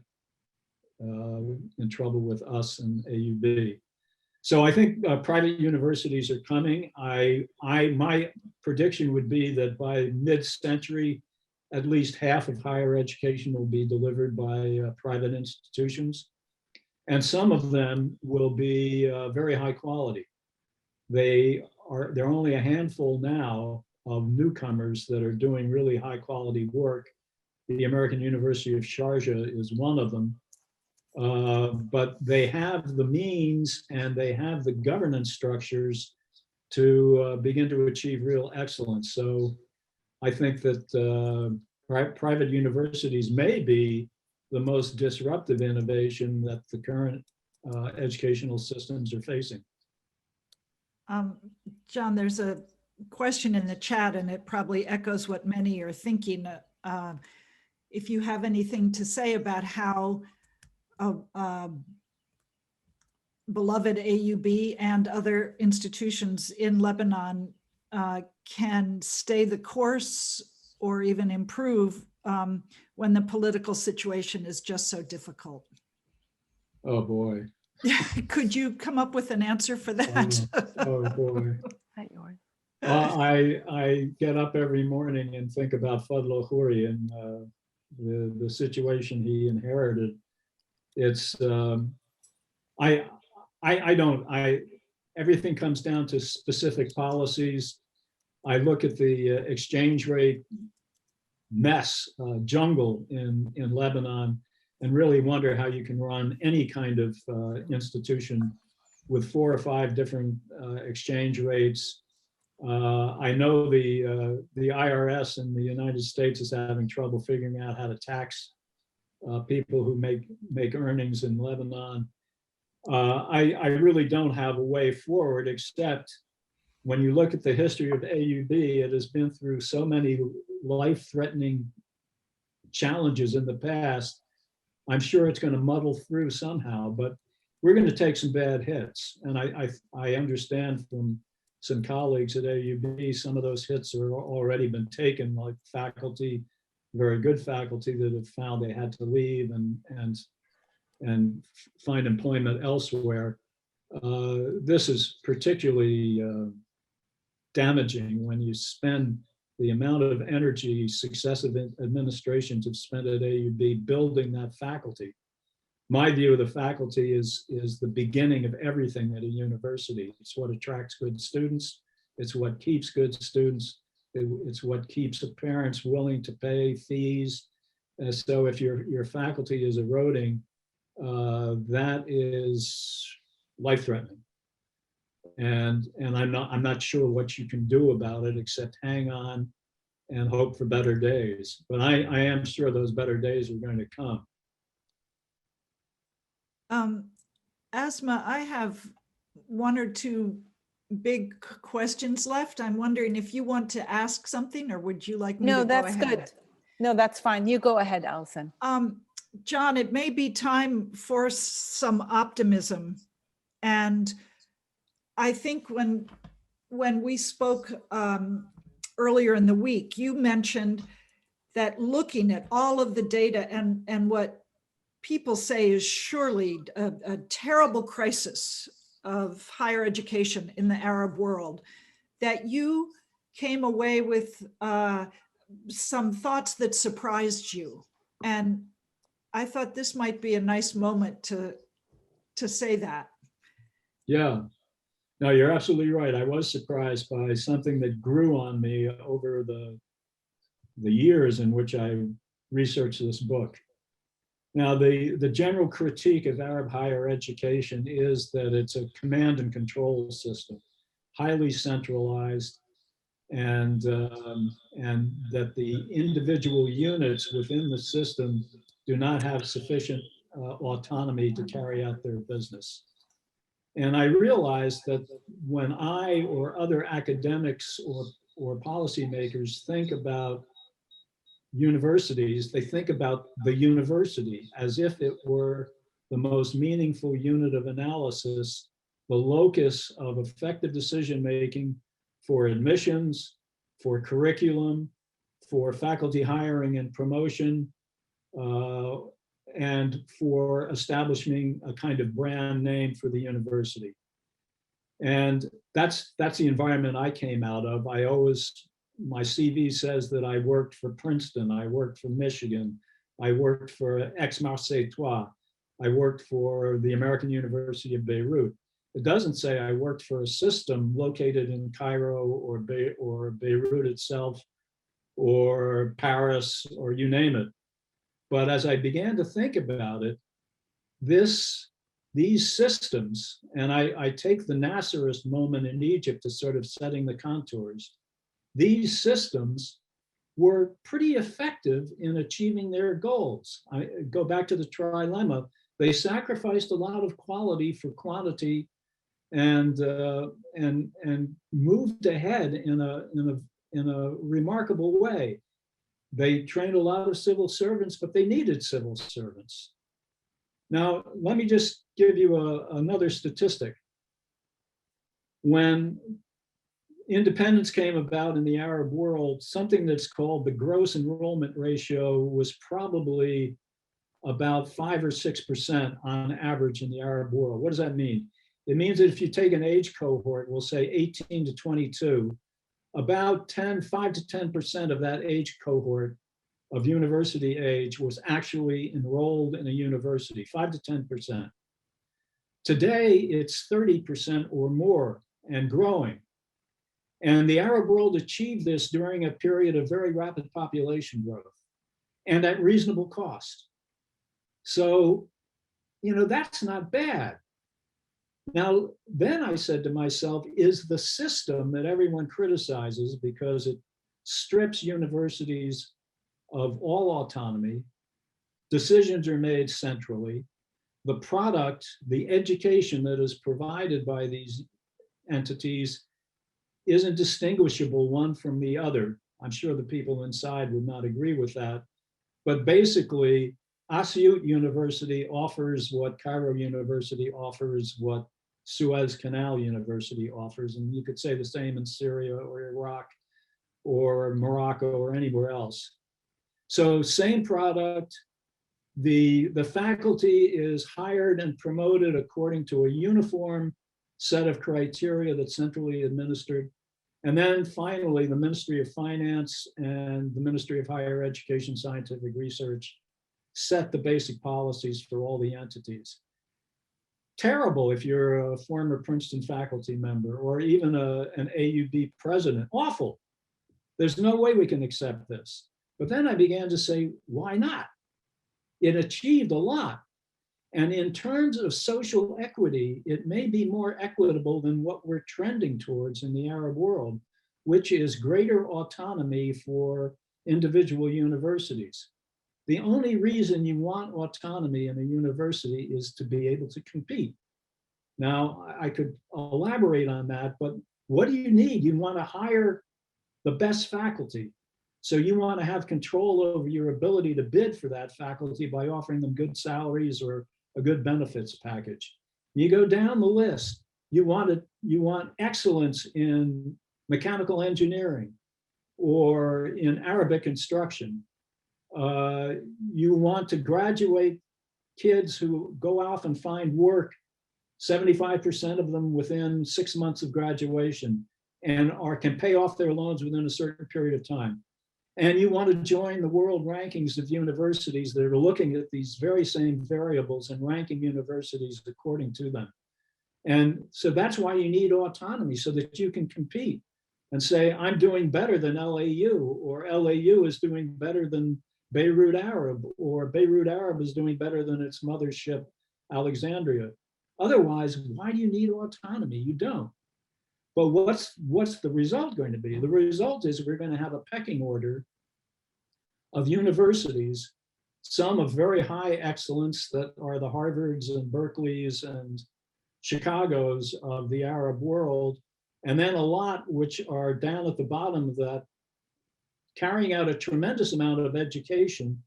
in trouble with us and AUB. So I think private universities are coming. My prediction would be that by mid-century, at least half of higher education will be delivered by private institutions. And some of them will be very high quality. There are only a handful now of newcomers that are doing really high quality work. The American University of Sharjah is one of them. But they have the means and they have the governance structures to begin to achieve real excellence. So I think that private universities may be the most disruptive innovation that the current educational systems are facing. John, there's a question in the chat, and it probably echoes what many are thinking. If you have anything to say about how beloved AUB and other institutions in Lebanon can stay the course or even improve when the political situation is just so difficult. Oh boy. Could you come up with an answer for that? Oh boy. Not yours. I get up every morning and think about Fadl al-Khoury and the situation he inherited. It's everything comes down to specific policies. I look at the exchange rate mess, jungle in Lebanon, and really wonder how you can run any kind of institution with 4 or 5 different exchange rates. I know the IRS in the United States is having trouble figuring out how to tax people who make earnings in Lebanon. I really don't have a way forward, except when you look at the history of AUB, it has been through so many life-threatening challenges in the past. I'm sure it's going to muddle through somehow, but we're going to take some bad hits. And I understand from some colleagues at AUB, some of those hits are already been taken, like faculty very good faculty that have found they had to leave and find employment elsewhere. This is particularly damaging when you spend the amount of energy successive administrations have spent at AUB building that faculty. My view of the faculty is the beginning of everything at a university. It's what attracts good students. It's what keeps good students. It's what keeps the parents willing to pay fees. So if your faculty is eroding, that is life-threatening. And I'm not sure what you can do about it except hang on and hope for better days. But I am sure those better days are going to come. Asma, I have one or two big questions left. I'm wondering if you want to ask something, or would you like me to No, go that's ahead? good. No, that's fine. You go ahead, Allison. John, it may be time for some optimism. And I think when we spoke earlier in the week, you mentioned that looking at all of the data and what people say is surely a terrible crisis of higher education in the Arab world, that you came away with some thoughts that surprised you. And I thought this might be a nice moment to say that. Yeah, no, you're absolutely right. I was surprised by something that grew on me over the years in which I researched this book. Now, the general critique of Arab higher education is that it's a command and control system, highly centralized, and that the individual units within the system do not have sufficient autonomy to carry out their business. And I realized that when I or other academics or policymakers think about universities, they think about the university as if it were the most meaningful unit of analysis, the locus of effective decision-making for admissions, for curriculum, for faculty hiring and promotion, and for establishing a kind of brand name for the university. And that's the environment I came out of. My CV says that I worked for Princeton, I worked for Michigan, I worked for Aix-Marseille-Trois, I worked for the American University of Beirut. It doesn't say I worked for a system located in Cairo or Beirut itself, or Paris, or you name it. But as I began to think about it, these systems, and I take the Nasserist moment in Egypt as sort of setting the contours, these systems were pretty effective in achieving their goals. I go back to the trilemma. They sacrificed a lot of quality for quantity, and moved ahead in a remarkable way. They trained a lot of civil servants, but they needed civil servants. Now, let me just give you another statistic. When independence came about in the Arab world, something that's called the gross enrollment ratio was probably about 5 or 6% on average in the Arab world. What does that mean? It means that if you take an age cohort, we'll say 18 to 22, about 5 to 10% of that age cohort of university age was actually enrolled in a university, 5 to 10%. Today, it's 30% or more and growing. And the Arab world achieved this during a period of very rapid population growth and at reasonable cost. So, that's not bad. Now, then I said to myself, is the system that everyone criticizes because it strips universities of all autonomy, decisions are made centrally, the product, the education that is provided by these entities isn't distinguishable one from the other. I'm sure the people inside would not agree with that. But basically, Asyut University offers what Cairo University offers, what Suez Canal University offers. And you could say the same in Syria or Iraq or Morocco or anywhere else. So same product, the faculty is hired and promoted according to a uniform set of criteria that's centrally administered. And then finally, the Ministry of Finance and the Ministry of Higher Education, Scientific Research set the basic policies for all the entities. Terrible if you're a former Princeton faculty member or even an AUB president, awful. There's no way we can accept this. But then I began to say, why not? It achieved a lot. And in terms of social equity, it may be more equitable than what we're trending towards in the Arab world, which is greater autonomy for individual universities. The only reason you want autonomy in a university is to be able to compete. Now, I could elaborate on that, but what do you need? You want to hire the best faculty. So you want to have control over your ability to bid for that faculty by offering them good salaries or a good benefits package. You go down the list, you want excellence in mechanical engineering or in Arabic instruction. You want to graduate kids who go off and find work, 75% of them within 6 months of graduation, and can pay off their loans within a certain period of time. And you want to join the world rankings of universities that are looking at these very same variables and ranking universities according to them. And so that's why you need autonomy, so that you can compete and say, I'm doing better than LAU, or LAU is doing better than Beirut Arab, or Beirut Arab is doing better than its mothership, Alexandria. Otherwise, why do you need autonomy? You don't. But what's the result going to be? The result is we're going to have a pecking order of universities, some of very high excellence that are the Harvards and Berkeleys and Chicagos of the Arab world, and then a lot which are down at the bottom of that, carrying out a tremendous amount of education,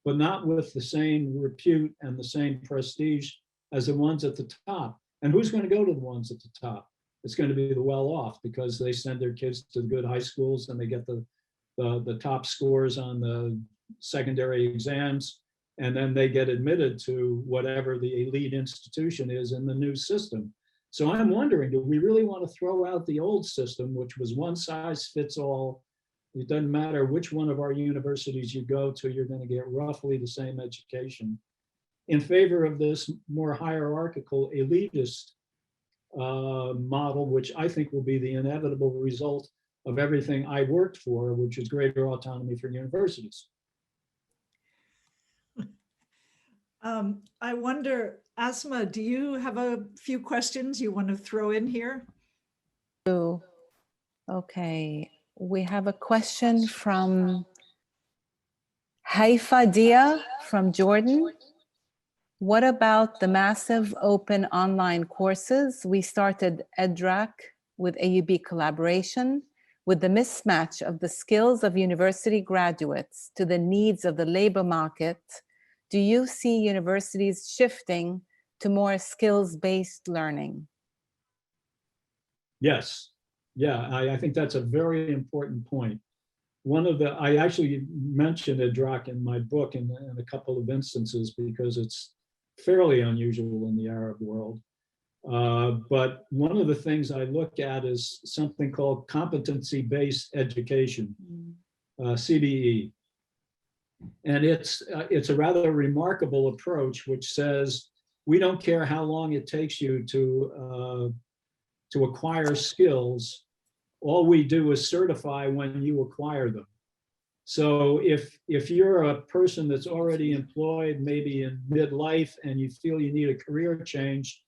but not with the same repute and the same prestige as the ones at the top. And who's going to go to the ones at the top? It's going to be the well-off, because they send their kids to the good high schools and they get the top scores on the secondary exams, and then they get admitted to whatever the elite institution is in the new system. So I'm wondering, do we really want to throw out the old system, which was one size fits all? It doesn't matter which one of our universities you go to, you're going to get roughly the same education, in favor of this more hierarchical elitist model, which I think will be the inevitable result of everything I worked for, which is greater autonomy for universities. I wonder, Asma, do you have a few questions you want to throw in here? Okay, we have a question from Haifa Dia from Jordan. What about the massive open online courses? We started EdRAC with AUB collaboration. With the mismatch of the skills of university graduates to the needs of the labor market, do you see universities shifting to more skills-based learning? Yes, yeah, I think that's a very important point. I actually mentioned EdRAC in my book in a couple of instances because it's fairly unusual in the Arab world. But one of the things I look at is something called competency-based education, CBE. And it's a rather remarkable approach, which says, we don't care how long it takes you to acquire skills. All we do is certify when you acquire them. So if you're a person that's already employed, maybe in midlife, and you feel you need a career change,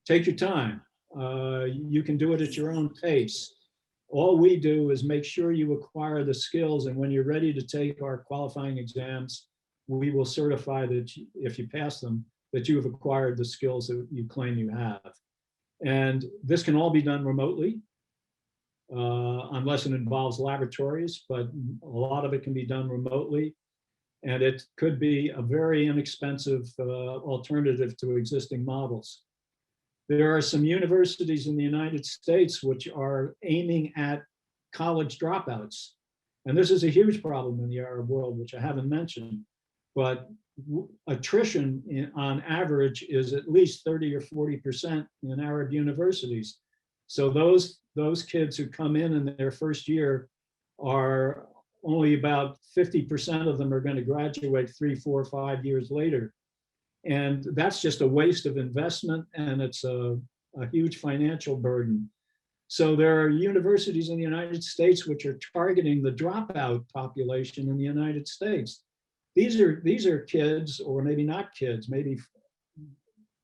take your time. You can do it at your own pace. All we do is make sure you acquire the skills, and when you're ready to take our qualifying exams, we will certify that if you pass them, that you have acquired the skills that you claim you have. And this can all be done remotely, unless it involves laboratories, but a lot of it can be done remotely. And it could be a very inexpensive alternative to existing models. There are some universities in the United States which are aiming at college dropouts. And this is a huge problem in the Arab world, which I haven't mentioned, but attrition on average is at least 30 or 40% in Arab universities. So those kids who come in their first year are only about 50% of them are going to graduate 3, 4, 5 years later. And that's just a waste of investment, and it's a huge financial burden. So there are universities in the United States which are targeting the dropout population in the United States. These are kids, or maybe not kids, maybe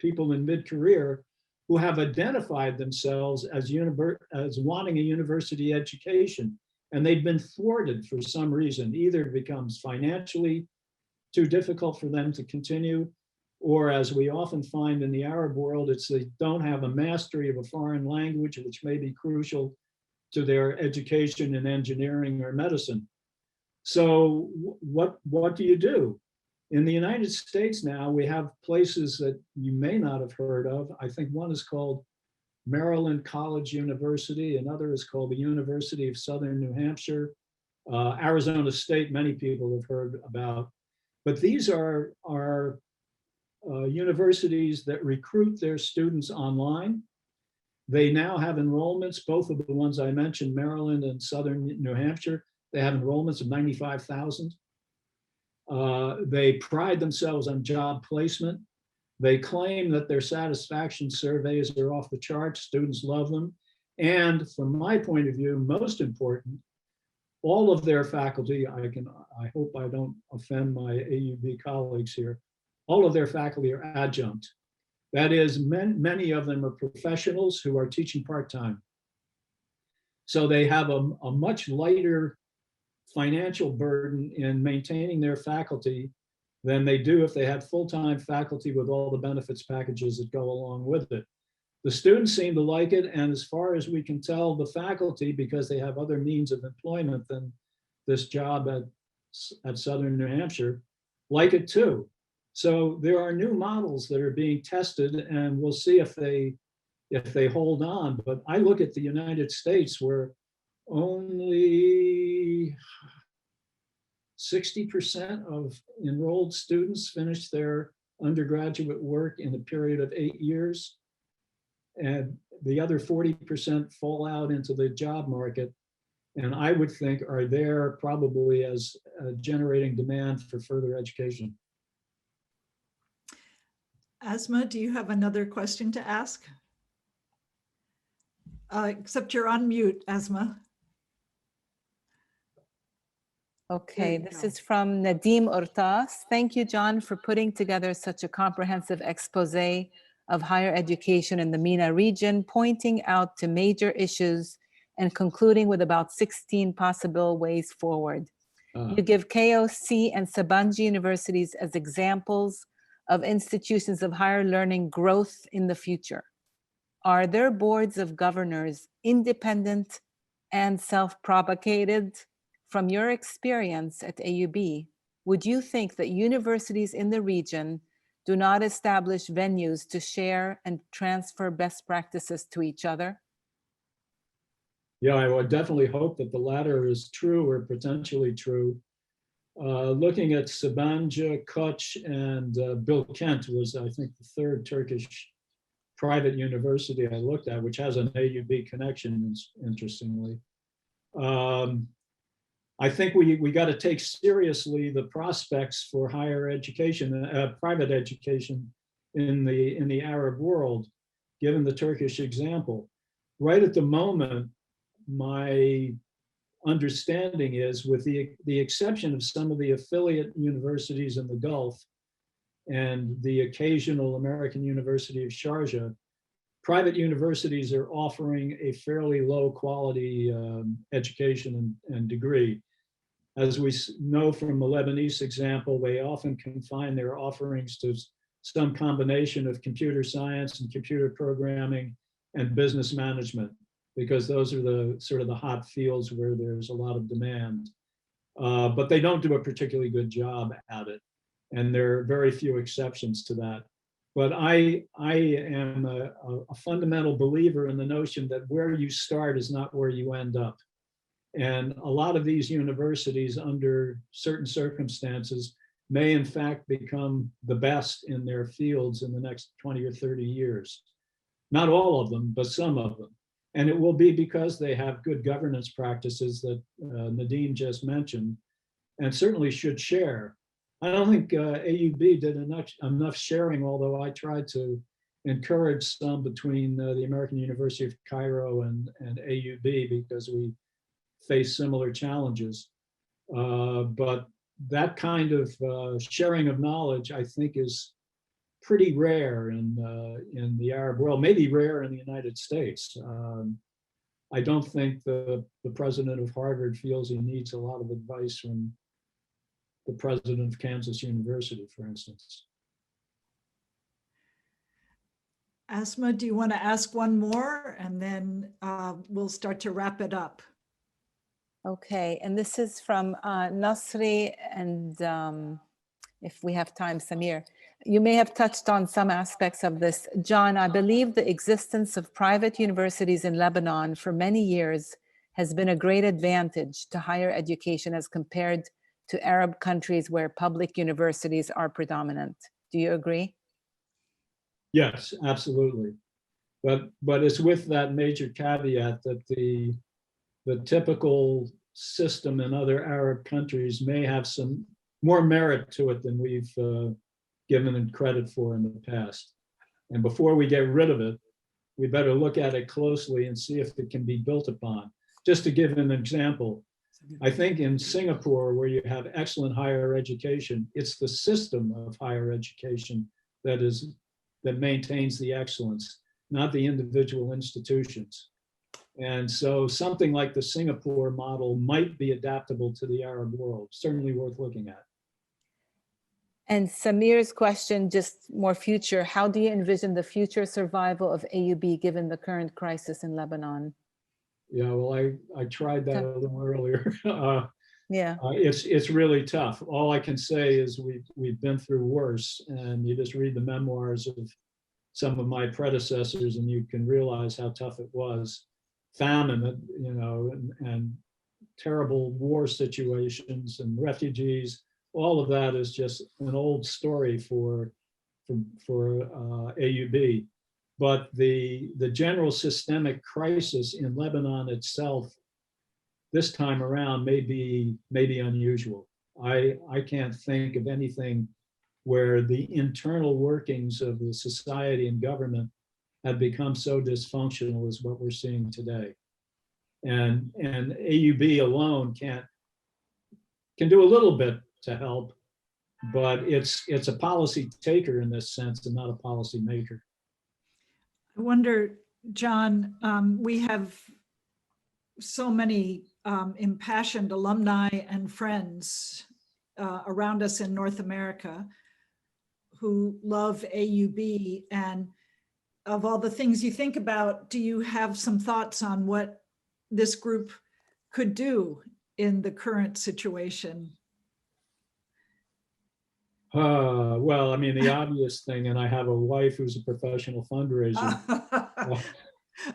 people in mid-career who have identified themselves as wanting a university education, and they've been thwarted for some reason. Either it becomes financially too difficult for them to continue, or as we often find in the Arab world, it's they don't have a mastery of a foreign language, which may be crucial to their education in engineering or medicine. So what do you do? In the United States now, we have places that you may not have heard of. I think one is called Maryland College University, another is called the University of Southern New Hampshire. Arizona State, many people have heard about. But these are universities that recruit their students online. They now have enrollments, both of the ones I mentioned, Maryland and Southern New Hampshire, they have enrollments of 95,000. They pride themselves on job placement. They claim that their satisfaction surveys are off the charts. Students love them. And from my point of view, most important, all of their faculty, I hope I don't offend my AUB colleagues here, all of their faculty are adjunct. That is, many of them are professionals who are teaching part-time. So they have a much lighter financial burden in maintaining their faculty than they do if they had full-time faculty with all the benefits packages that go along with it. The students seem to like it, and as far as we can tell, the faculty, because they have other means of employment than this job at Southern New Hampshire, like it too. So there are new models that are being tested, and we'll see if they hold on. But I look at the United States, where only 60% of enrolled students finish their undergraduate work in a period of 8 years. And the other 40% fall out into the job market. And I would think are there probably as generating demand for further education. Asma, do you have another question to ask? Except you're on mute, Asma. Okay, this is from Nadim Urtas. Thank you, John, for putting together such a comprehensive expose of higher education in the MENA region, pointing out to major issues and concluding with about 16 possible ways forward. You give KOC and Sabanji universities as examples of institutions of higher learning growth in the future. Are their boards of governors independent and self-propagated? From your experience at AUB, would you think that universities in the region do not establish venues to share and transfer best practices to each other? Yeah, I would definitely hope that the latter is true or potentially true. Looking at Sabancı, Koç, and Bilkent was, I think, the third Turkish private university I looked at, which has an AUB connection, interestingly. I think we got to take seriously the prospects for higher education, private education in the Arab world, given the Turkish example. Right at the moment, my understanding is, with the exception of some of the affiliate universities in the Gulf and the occasional American University of Sharjah, private universities are offering a fairly low quality education and degree. As we know from the Lebanese example, they often confine their offerings to some combination of computer science and computer programming and business management, because those are the sort of the hot fields where there's a lot of demand. But they don't do a particularly good job at it. And there are very few exceptions to that. But I am a fundamental believer in the notion that where you start is not where you end up. And a lot of these universities, under certain circumstances, may in fact become the best in their fields in the next 20 or 30 years. Not all of them, but some of them. And it will be because they have good governance practices that Nadine just mentioned, and certainly should share. I don't think AUB did enough sharing, although I tried to encourage some between the American University of Cairo and AUB, because we face similar challenges. But that kind of sharing of knowledge, I think, is pretty rare in the Arab world, maybe rare in the United States. I don't think the president of Harvard feels he needs a lot of advice from the president of Kansas University, for instance. Asma, do you want to ask one more, and then we'll start to wrap it up? Okay, and this is from Nasri, and if we have time, Samir. You may have touched on some aspects of this. John, I believe the existence of private universities in Lebanon for many years has been a great advantage to higher education as compared to Arab countries where public universities are predominant. Do you agree? Yes, absolutely. But it's with that major caveat that the typical system in other Arab countries may have some more merit to it than we've given it credit for in the past. And before we get rid of it, we better look at it closely and see if it can be built upon. Just to give an example, I think in Singapore, where you have excellent higher education, it's the system of higher education that maintains the excellence, not the individual institutions. And so something like the Singapore model might be adaptable to the Arab world, certainly worth looking at. And Samir's question, just more future, how do you envision the future survival of AUB given the current crisis in Lebanon? Yeah, well, I tried that a little earlier. Yeah. It's really tough. All I can say is we've been through worse, and you just read the memoirs of some of my predecessors and you can realize how tough it was. Famine, and terrible war situations and refugees, all of that is just an old story for AUB. But the general systemic crisis in Lebanon itself this time around may be unusual. I can't think of anything where the internal workings of the society and government have become so dysfunctional as what we're seeing today. And AUB alone can do a little bit to help, but it's a policy taker in this sense and not a policy maker. I wonder, John, we have so many impassioned alumni and friends around us in North America who love AUB, and of all the things you think about, do you have some thoughts on what this group could do in the current situation? Well, I mean, the obvious thing, and I have a wife who's a professional fundraiser.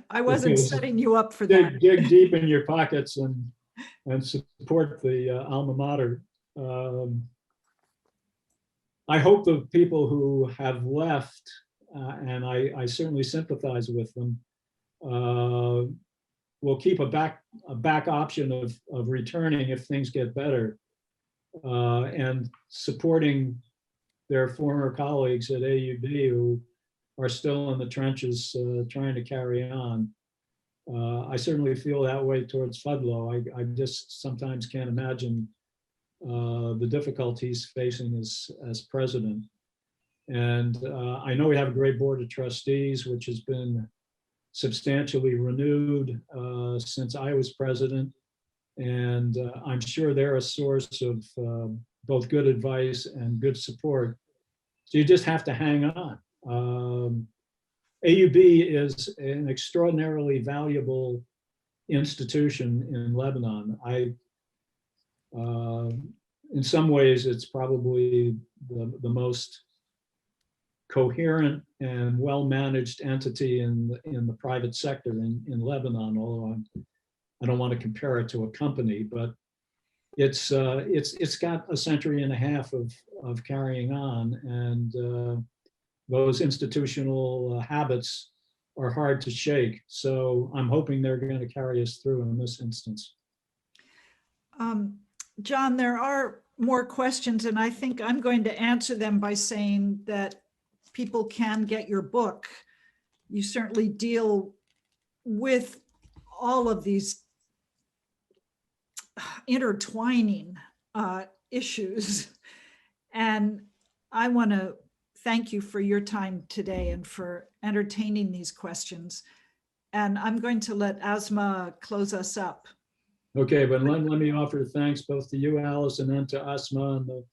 I wasn't setting you up for that. Dig deep in your pockets and support the alma mater. I hope the people who have left, and I certainly sympathize with them, will keep a back option of returning if things get better, and supporting their former colleagues at AUB who are still in the trenches trying to carry on. I certainly feel that way towards Fadlo. I just sometimes can't imagine the difficulties facing as president. And I know we have a great board of trustees, which has been substantially renewed since I was president. And I'm sure they're a source of both good advice and good support. So you just have to hang on. AUB is an extraordinarily valuable institution in Lebanon. In some ways, it's probably the most coherent and well-managed entity in the private sector in Lebanon, although I'm I don't want to compare it to a company, but it's got a century and a half of carrying on, and those institutional habits are hard to shake. So I'm hoping they're going to carry us through in this instance. John, there are more questions, and I think I'm going to answer them by saying that people can get your book. You certainly deal with all of these intertwining issues. And I want to thank you for your time today and for entertaining these questions. And I'm going to let Asma close us up. Okay, but let me offer thanks both to you, Alice, and then to Asma and the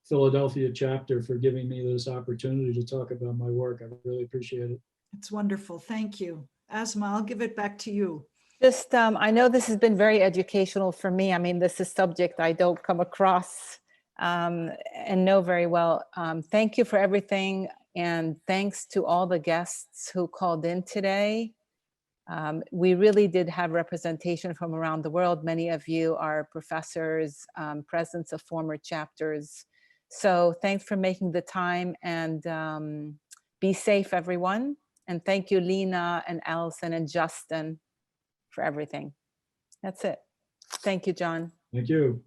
Philadelphia chapter for giving me this opportunity to talk about my work. I really appreciate it. It's wonderful. Thank you. Asma, I'll give it back to you. Just, I know this has been very educational for me. I mean, this is a subject I don't come across and know very well. Thank you for everything. And thanks to all the guests who called in today. We really did have representation from around the world. Many of you are professors, presidents of former chapters. So thanks for making the time, and be safe, everyone. And thank you, Lena and Allison and Justin, for everything. That's it. Thank you, John. Thank you.